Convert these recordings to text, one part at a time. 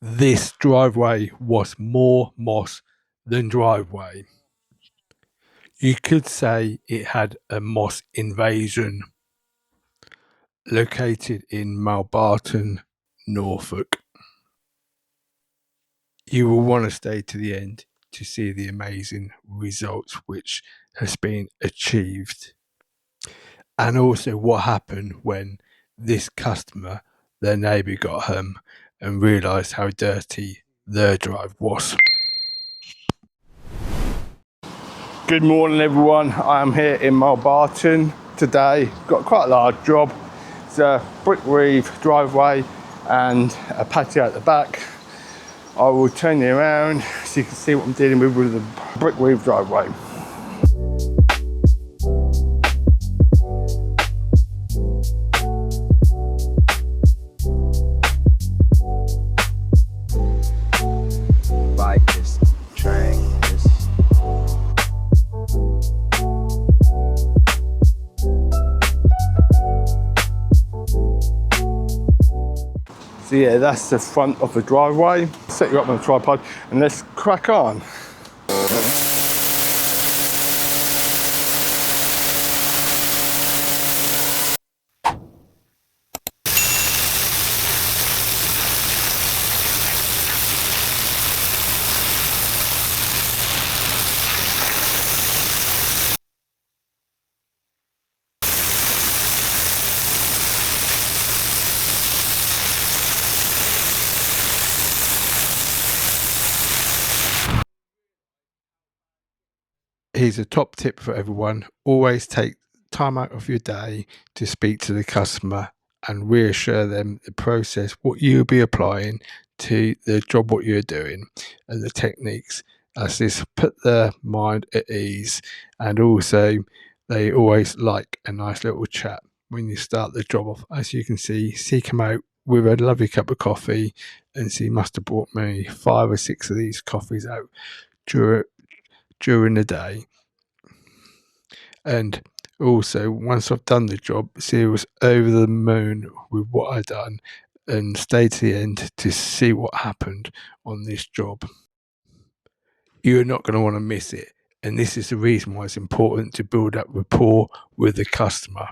This driveway was more moss than driveway. You could say it had a moss invasion. Located in Mulbarton, Norfolk. You will want to stay to the end to see the amazing results which has been achieved, and also what happened when this customer, their neighbour, got home and realised how dirty their drive was. Good morning everyone, I am here in Mulbarton today. Got quite a large job. It's a brick reeve driveway and a patio at the back. I will turn you around so you can see what I'm dealing with the brick reeve driveway. Bike this, train this. So yeah, that's the front of the driveway. Set you up on a tripod and let's crack on. Here's a top tip for everyone. Always take time out of your day to speak to the customer and reassure them the process, what you'll be applying to the job, what you're doing, and the techniques, as this put their mind at ease. And also, they always like a nice little chat when you start the job off. As you can see, she came out with a lovely cup of coffee, and she must have brought me 5 or 6 of these coffees out during the day. And also, once I've done the job, she was over the moon with what I'd done and stayed to the end to see what happened on this job. You're not going to want to miss it, and this is the reason why it's important to build up rapport with the customer.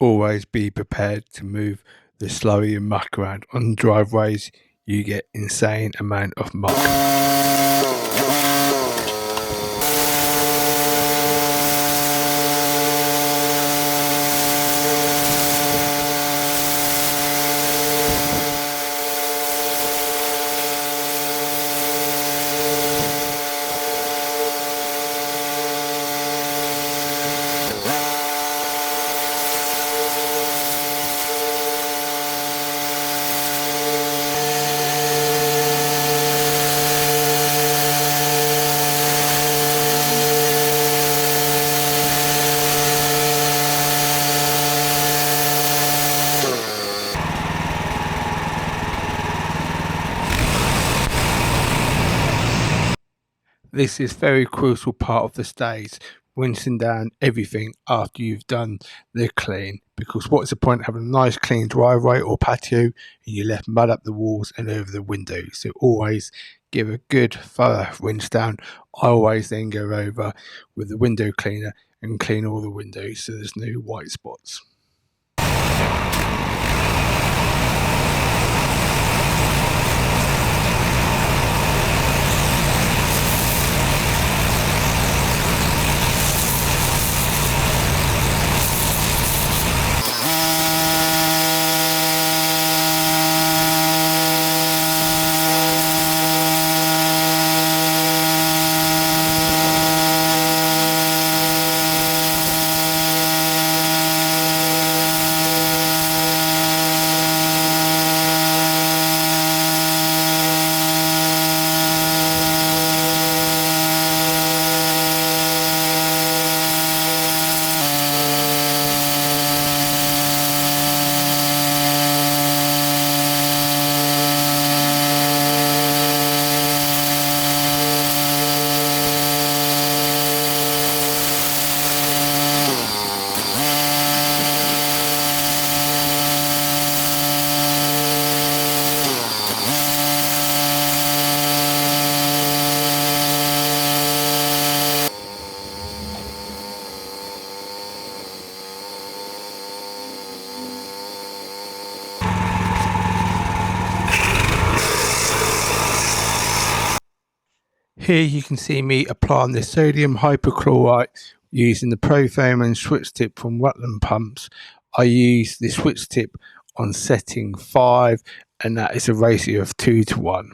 Always be prepared to move the slurry and muck around. On driveways, you get insane amount of muck. This is very crucial part of the stage, rinsing down everything after you've done the clean, because what's the point of having a nice clean driveway or patio and you left mud up the walls and over the windows? So always give a good thorough rinse down. I always then go over with the window cleaner and clean all the windows so there's no white spots. Here you can see me applying the sodium hypochlorite using the Pro-Foam and switch tip from Rutland Pumps. I use the switch tip on setting 5 and that is a ratio of 2:1.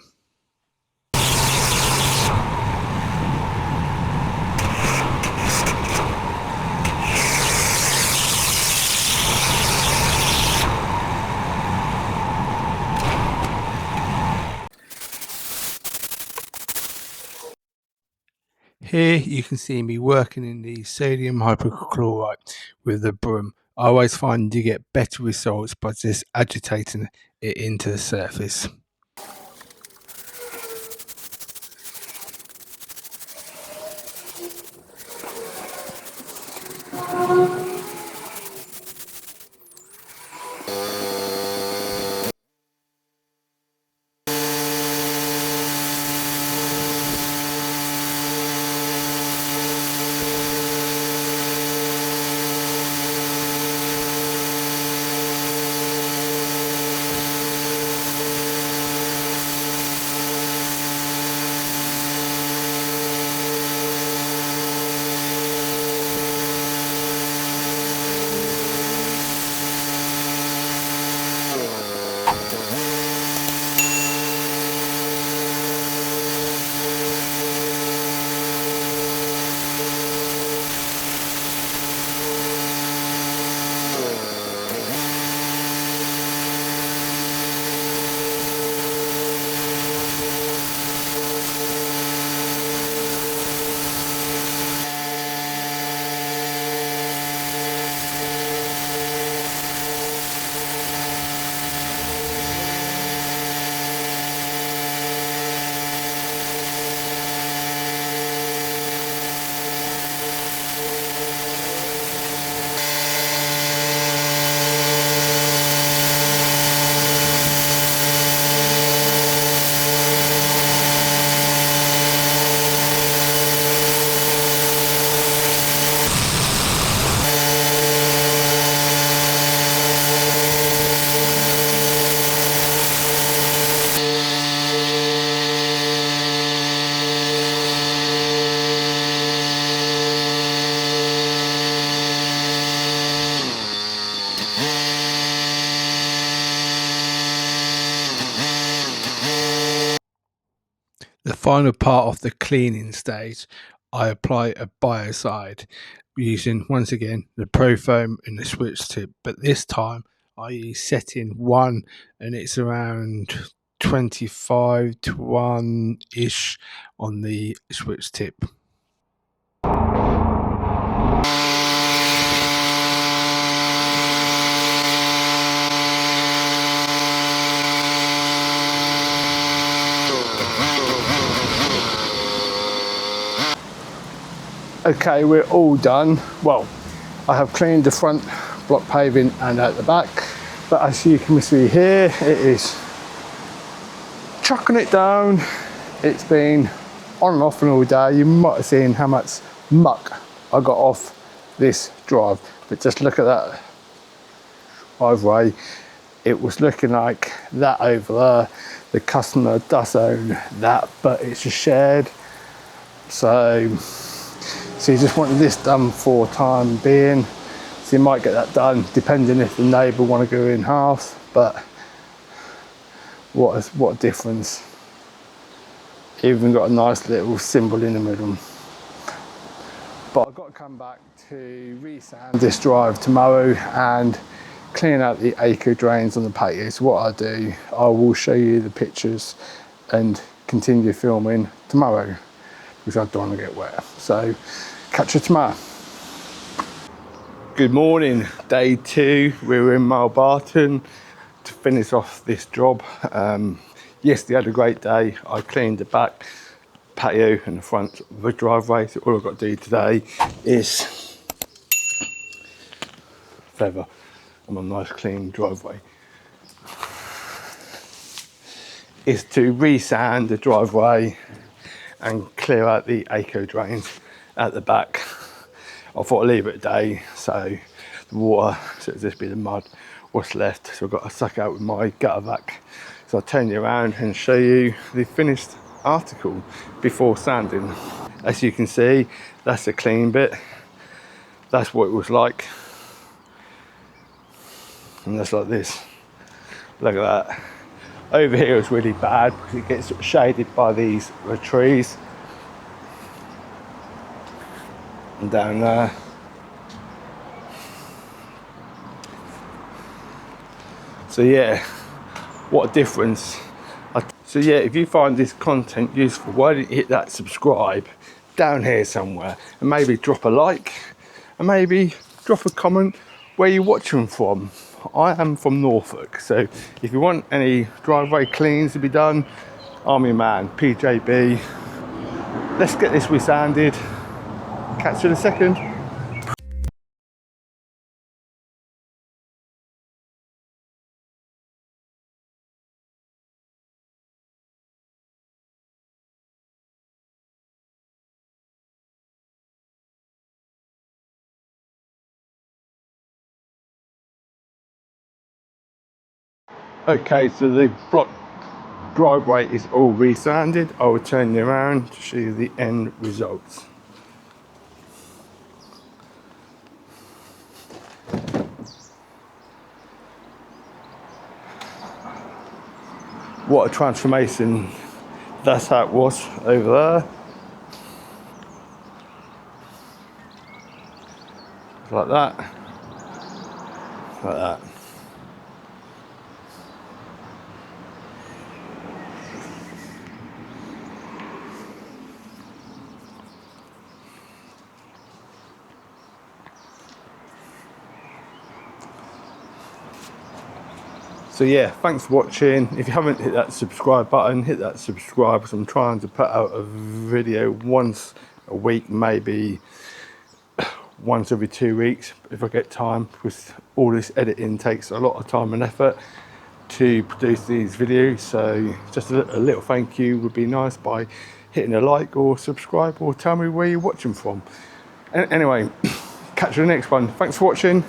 Here you can see me working in the sodium hypochlorite with the broom. I always find you get better results by just agitating it into the surface. The final part of the cleaning stage, I apply a Biocide using, once again, the Pro Foam and the switch tip, but this time I use setting 1 and it's around 25 to 1 ish on the switch tip. Okay, we're all done. Well, I have cleaned the front block paving and at the back, but as you can see here, it is chucking it down. It's been on and off and all day. You might have seen how much muck I got off this drive, but just look at that driveway. It was looking like that over there. The customer does own that, but it's a shared. So you just wanted this done for time being. So you might get that done depending if the neighbour want to go in house, but what a difference. Even got a nice little symbol in the middle. But I've got to come back to re-sand this drive tomorrow and clean out the Agitating drains on the patio. So what I do, I will show you the pictures and continue filming tomorrow because I don't want to get wet. So catch you tomorrow. Good morning, day 2. We're in Mulbarton to finish off this job. Yesterday I had a great day. I cleaned the back patio and the front of the driveway. So all I've got to do today is feather on a nice clean driveway. Is to re-sand the driveway and clear out the Agitating drains at the back. I thought I'd leave it a day, so the water, so it'll just be the mud, what's left. So I've got to suck out with my gutter vac. So I'll turn you around and show you the finished article before sanding. As you can see, that's the clean bit. That's what it was like. And that's like this. Look at that. Over here is really bad because it gets shaded by these trees. And down there. So yeah, what a difference. So yeah, if you find this content useful, why don't you hit that subscribe down here somewhere and maybe drop a like and maybe drop a comment where you're watching from. I am from Norfolk, so if you want any driveway cleans to be done, I'm your man, PJB. Let's get this resanded. Catch you in a second. Okay, so the block driveway is all resanded. I will turn you around to show you the end results. What a transformation. That's how it was over there. Like that. Like that. So yeah, thanks for watching. If you haven't hit that subscribe button, hit that subscribe because I'm trying to put out a video once a week, maybe once every 2 weeks if I get time, because all this editing takes a lot of time and effort to produce these videos. So just a little thank you would be nice by hitting a like or subscribe or tell me where you're watching from. Anyway, catch you in the next one. Thanks for watching.